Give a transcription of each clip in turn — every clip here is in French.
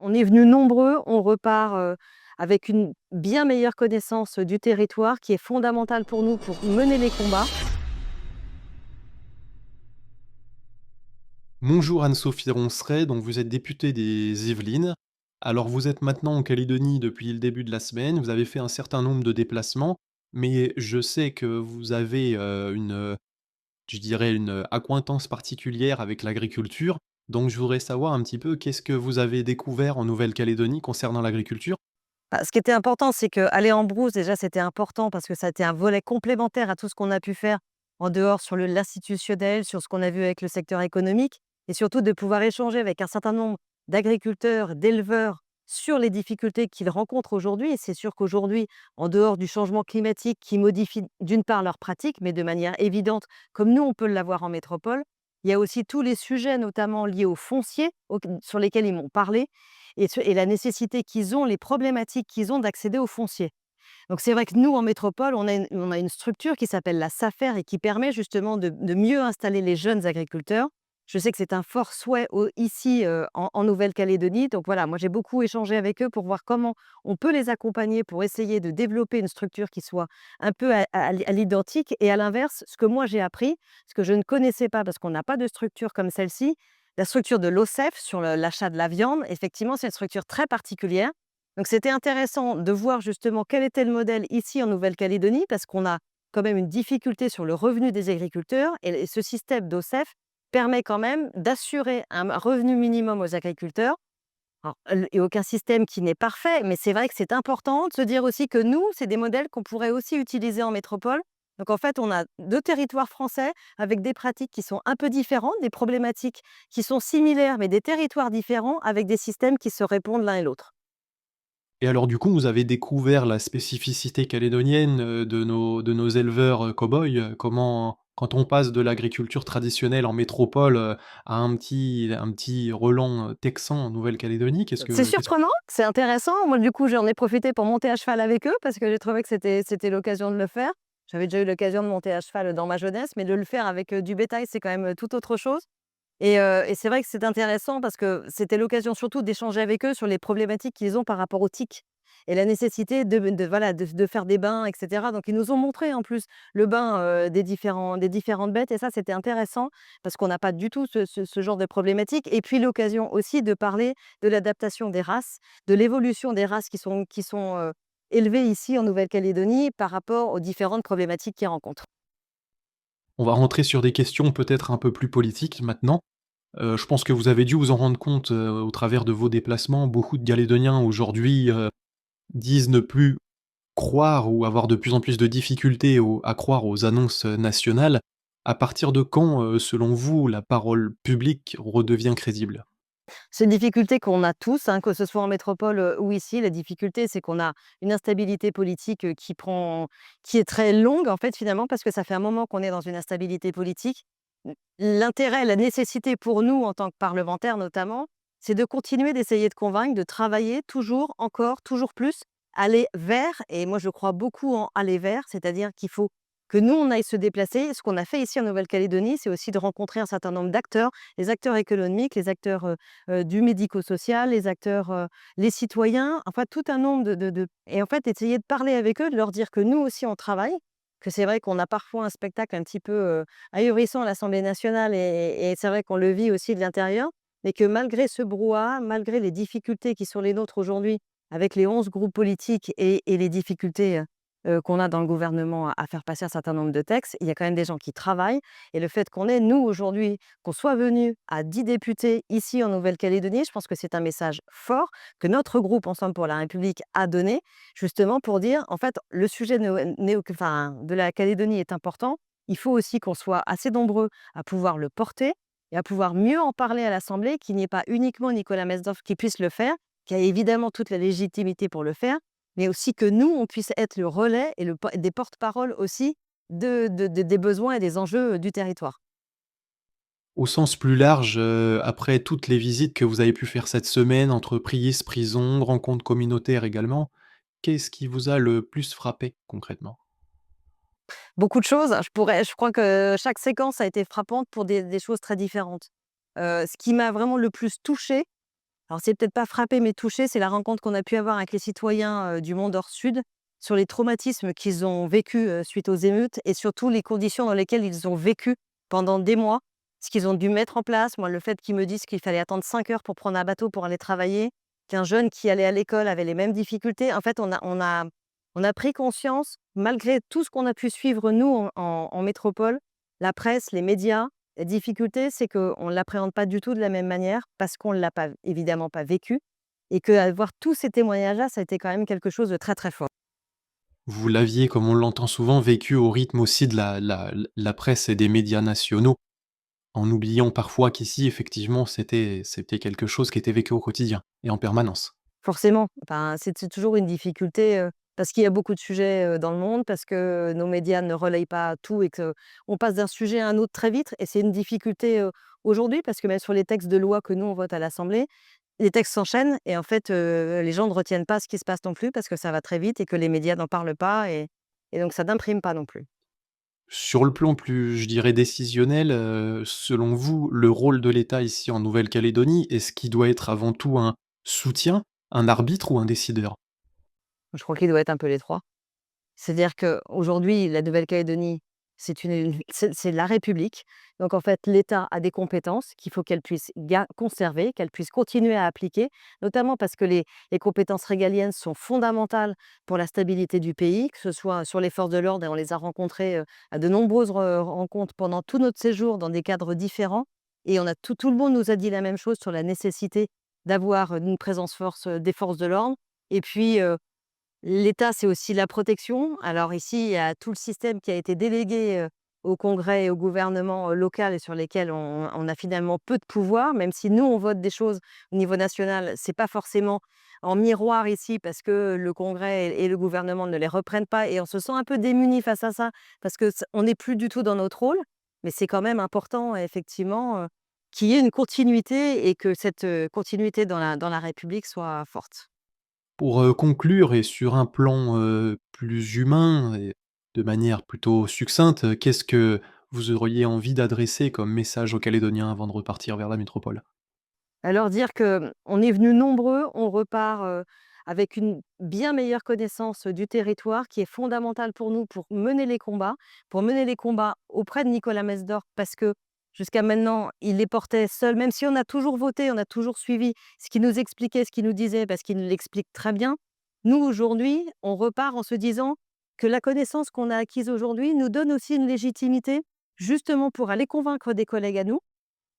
on est venus nombreux, on repart, avec une bien meilleure connaissance, du territoire qui est fondamentale pour nous pour mener les combats. Bonjour Anne-Sophie Ronceret, donc vous êtes députée des Yvelines. Alors vous êtes maintenant en Calédonie depuis le début de la semaine, vous avez fait un certain nombre de déplacements, mais je sais que vous avez je dirais une accointance particulière avec l'agriculture. Donc je voudrais savoir un petit peu qu'est-ce que vous avez découvert en Nouvelle-Calédonie concernant l'agriculture? Bah, ce qui était important, c'est qu'aller en brousse, déjà, c'était important parce que ça a été un volet complémentaire à tout ce qu'on a pu faire en dehors sur l'institutionnel, sur ce qu'on a vu avec le secteur économique et surtout de pouvoir échanger avec un certain nombre d'agriculteurs, d'éleveurs sur les difficultés qu'ils rencontrent aujourd'hui. Et c'est sûr qu'aujourd'hui, en dehors du changement climatique qui modifie d'une part leurs pratiques, mais de manière évidente, comme nous, on peut l'avoir en métropole, il y a aussi tous les sujets, notamment liés au foncier, sur lesquels ils m'ont parlé, et la nécessité qu'ils ont, les problématiques qu'ils ont d'accéder au foncier. Donc c'est vrai que nous, en métropole, on a une structure qui s'appelle la SAFER et qui permet justement de mieux installer les jeunes agriculteurs. Je sais que c'est un fort souhait ici en Nouvelle-Calédonie. Donc voilà, moi j'ai beaucoup échangé avec eux pour voir comment on peut les accompagner pour essayer de développer une structure qui soit un peu à l'identique. Et à l'inverse, ce que moi j'ai appris, ce que je ne connaissais pas parce qu'on n'a pas de structure comme celle-ci, la structure de l'OCEF sur l'achat de la viande, effectivement, c'est une structure très particulière. Donc c'était intéressant de voir justement quel était le modèle ici en Nouvelle-Calédonie, parce qu'on a quand même une difficulté sur le revenu des agriculteurs et ce système d'OCEF permet quand même d'assurer un revenu minimum aux agriculteurs. Alors, il y a aucun système qui n'est parfait, mais c'est vrai que c'est important de se dire aussi que nous, c'est des modèles qu'on pourrait aussi utiliser en métropole. Donc en fait, on a 2 territoires français avec des pratiques qui sont un peu différentes, des problématiques qui sont similaires, mais des territoires différents avec des systèmes qui se répondent l'un et l'autre. Et alors du coup, vous avez découvert la spécificité calédonienne, de nos éleveurs, cow-boys, comment quand on passe de l'agriculture traditionnelle en métropole, à un petit relent, texan en Nouvelle-Calédonie, C'est qu'est-ce que surprenant, c'est intéressant. Moi, du coup, j'en ai profité pour monter à cheval avec eux parce que j'ai trouvé que c'était l'occasion de le faire. J'avais déjà eu l'occasion de monter à cheval dans ma jeunesse, mais de le faire avec, du bétail, c'est quand même, tout autre chose. Et c'est vrai que c'est intéressant parce que c'était l'occasion surtout d'échanger avec eux sur les problématiques qu'ils ont par rapport aux tiques et la nécessité voilà, de faire des bains et cetera. Donc ils nous ont montré en plus le bain, des différentes bêtes et ça, c'était intéressant parce qu'on n'a pas du tout ce genre de problématique et puis l'occasion aussi de parler de l'adaptation des races, de l'évolution des races qui sont élevées ici en Nouvelle-Calédonie par rapport aux différentes problématiques qu'ils rencontrent. on va rentrer sur des questions peut-être un peu plus politiques maintenant. Je pense que vous avez dû vous en rendre compte, au travers de vos déplacements. Beaucoup de Calédoniens aujourd'hui, disent ne plus croire ou avoir de plus en plus de difficultés à croire aux annonces, nationales. À partir de quand, selon vous, la parole publique redevient crédible? C'est une difficulté qu'on a tous, hein, que ce soit en métropole, ou ici. La difficulté, c'est qu'on a une instabilité politique, qui est très longue, en fait, finalement, parce que ça fait un moment qu'on est dans une instabilité politique. L'intérêt, la nécessité pour nous, en tant que parlementaires notamment, c'est de continuer d'essayer de convaincre, de travailler toujours, encore, toujours plus, aller vers et moi je crois beaucoup en aller vers, c'est-à-dire qu'il faut que nous, on aille se déplacer. Ce qu'on a fait ici en Nouvelle-Calédonie, c'est aussi de rencontrer un certain nombre d'acteurs, les acteurs économiques, les acteurs, du médico-social, les citoyens, enfin tout un nombre et en fait essayer de parler avec eux, de leur dire que nous aussi on travaille, que c'est vrai qu'on a parfois un spectacle un petit peu, ahurissant à l'Assemblée nationale et c'est vrai qu'on le vit aussi de l'intérieur, mais que malgré ce brouhaha, malgré les difficultés qui sont les nôtres aujourd'hui avec les 11 groupes politiques et les difficultés, qu'on a dans le gouvernement à faire passer un certain nombre de textes, il y a quand même des gens qui travaillent et le fait qu'on ait, nous, aujourd'hui, qu'on soit venus à 10 députés ici en Nouvelle-Calédonie, je pense que c'est un message fort que notre groupe Ensemble pour la République a donné, justement pour dire, en fait, le sujet de la Calédonie est important. Il faut aussi qu'on soit assez nombreux à pouvoir le porter et à pouvoir mieux en parler à l'Assemblée, qu'il n'y ait pas uniquement Nicolas Mesdorf qui puisse le faire, qui a évidemment toute la légitimité pour le faire, mais aussi que nous, on puisse être le relais et des porte-parole aussi des besoins et des enjeux du territoire. Au sens plus large, après toutes les visites que vous avez pu faire cette semaine, entreprises, prisons, rencontres communautaires également, qu'est-ce qui vous a le plus frappé concrètement? Beaucoup de choses, je crois que chaque séquence a été frappante pour des choses très différentes. Ce qui m'a vraiment le plus touchée, Alors c'est peut-être pas frapper, mais toucher, c'est la rencontre qu'on a pu avoir avec les citoyens, du Mont-Dore-Sud sur les traumatismes qu'ils ont vécus, suite aux émeutes et surtout les conditions dans lesquelles ils ont vécu pendant des mois. Ce qu'ils ont dû mettre en place. Moi, le fait qu'ils me disent qu'il fallait attendre 5 heures pour prendre un bateau pour aller travailler, qu'un jeune qui allait à l'école avait les mêmes difficultés. En fait, on a pris conscience, malgré tout ce qu'on a pu suivre nous en métropole, la presse, les médias. La difficulté, c'est qu'on ne l'appréhende pas du tout de la même manière parce qu'on ne l'a pas évidemment pas vécu et qu'avoir tous ces témoignages-là, ça a été quand même quelque chose de très, très fort. Vous l'aviez, comme on l'entend souvent, vécu au rythme aussi de la presse et des médias nationaux, en oubliant parfois qu'ici, effectivement, c'était quelque chose qui était vécu au quotidien et en permanence. Forcément, enfin, c'est toujours une difficulté, parce qu'il y a beaucoup de sujets, dans le monde, parce que nos médias ne relayent pas tout et qu'on passe d'un sujet à un autre très vite et c'est une difficulté, aujourd'hui parce que même sur les textes de loi que nous on vote à l'Assemblée, les textes s'enchaînent et en fait, les gens ne retiennent pas ce qui se passe non plus parce que ça va très vite et que les médias n'en parlent pas et donc ça n'imprime pas non plus. Sur le plan plus, je dirais, décisionnel, selon vous, le rôle de l'État ici en Nouvelle-Calédonie, est-ce qu'il doit être avant tout un soutien, un arbitre ou un décideur? Je crois qu'il doit être un peu les 3. C'est-à-dire qu'aujourd'hui, la Nouvelle-Calédonie, c'est la République. Donc en fait, l'État a des compétences qu'il faut qu'elle puisse conserver, qu'elle puisse continuer à appliquer, notamment parce que les compétences régaliennes sont fondamentales pour la stabilité du pays, que ce soit sur les forces de l'ordre, et on les a rencontrées à de nombreuses rencontres pendant tout notre séjour dans des cadres différents. Et tout le monde nous a dit la même chose sur la nécessité d'avoir une présence force des forces de l'ordre. Et puis, l'État, c'est aussi la protection. Alors ici, il y a tout le système qui a été délégué, au congrès et au gouvernement, local et sur lesquels on a finalement peu de pouvoir, même si nous, on vote des choses au niveau national, c'est pas forcément en miroir ici parce que le congrès et le gouvernement ne les reprennent pas et on se sent un peu démunis face à ça parce que on n'est plus du tout dans notre rôle. Mais c'est quand même important effectivement, qu'il y ait une continuité et que cette, continuité dans la République soit forte. Pour, conclure et sur un plan, plus humain et de manière plutôt succincte, qu'est-ce que vous auriez envie d'adresser comme message aux Calédoniens avant de repartir vers la métropole? Alors dire que, on est venus nombreux, on repart, avec une bien meilleure connaissance, du territoire qui est fondamentale pour nous pour mener les combats auprès de Nicolas Mesdorf parce que jusqu'à maintenant, il les portait seul, même si on a toujours voté, on a toujours suivi ce qu'il nous expliquait, ce qu'il nous disait, parce qu'il nous l'explique très bien. Nous, aujourd'hui, on repart en se disant que la connaissance qu'on a acquise aujourd'hui nous donne aussi une légitimité, justement pour aller convaincre des collègues à nous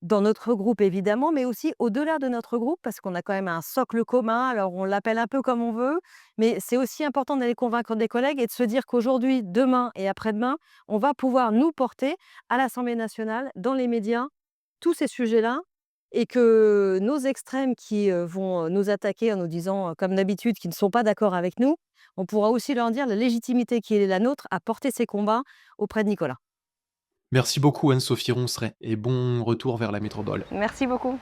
dans notre groupe évidemment, mais aussi au-delà de notre groupe parce qu'on a quand même un socle commun, alors on l'appelle un peu comme on veut, mais c'est aussi important d'aller convaincre des collègues et de se dire qu'aujourd'hui, demain et après-demain, on va pouvoir nous porter à l'Assemblée nationale, dans les médias, tous ces sujets-là et que nos extrêmes qui, vont, nous attaquer en nous disant, comme d'habitude, qu'ils ne sont pas d'accord avec nous, on pourra aussi leur dire la légitimité qui est la nôtre à porter ces combats auprès de Nicolas. Merci beaucoup Anne-Sophie Ronceret et bon retour vers la métropole. Merci beaucoup.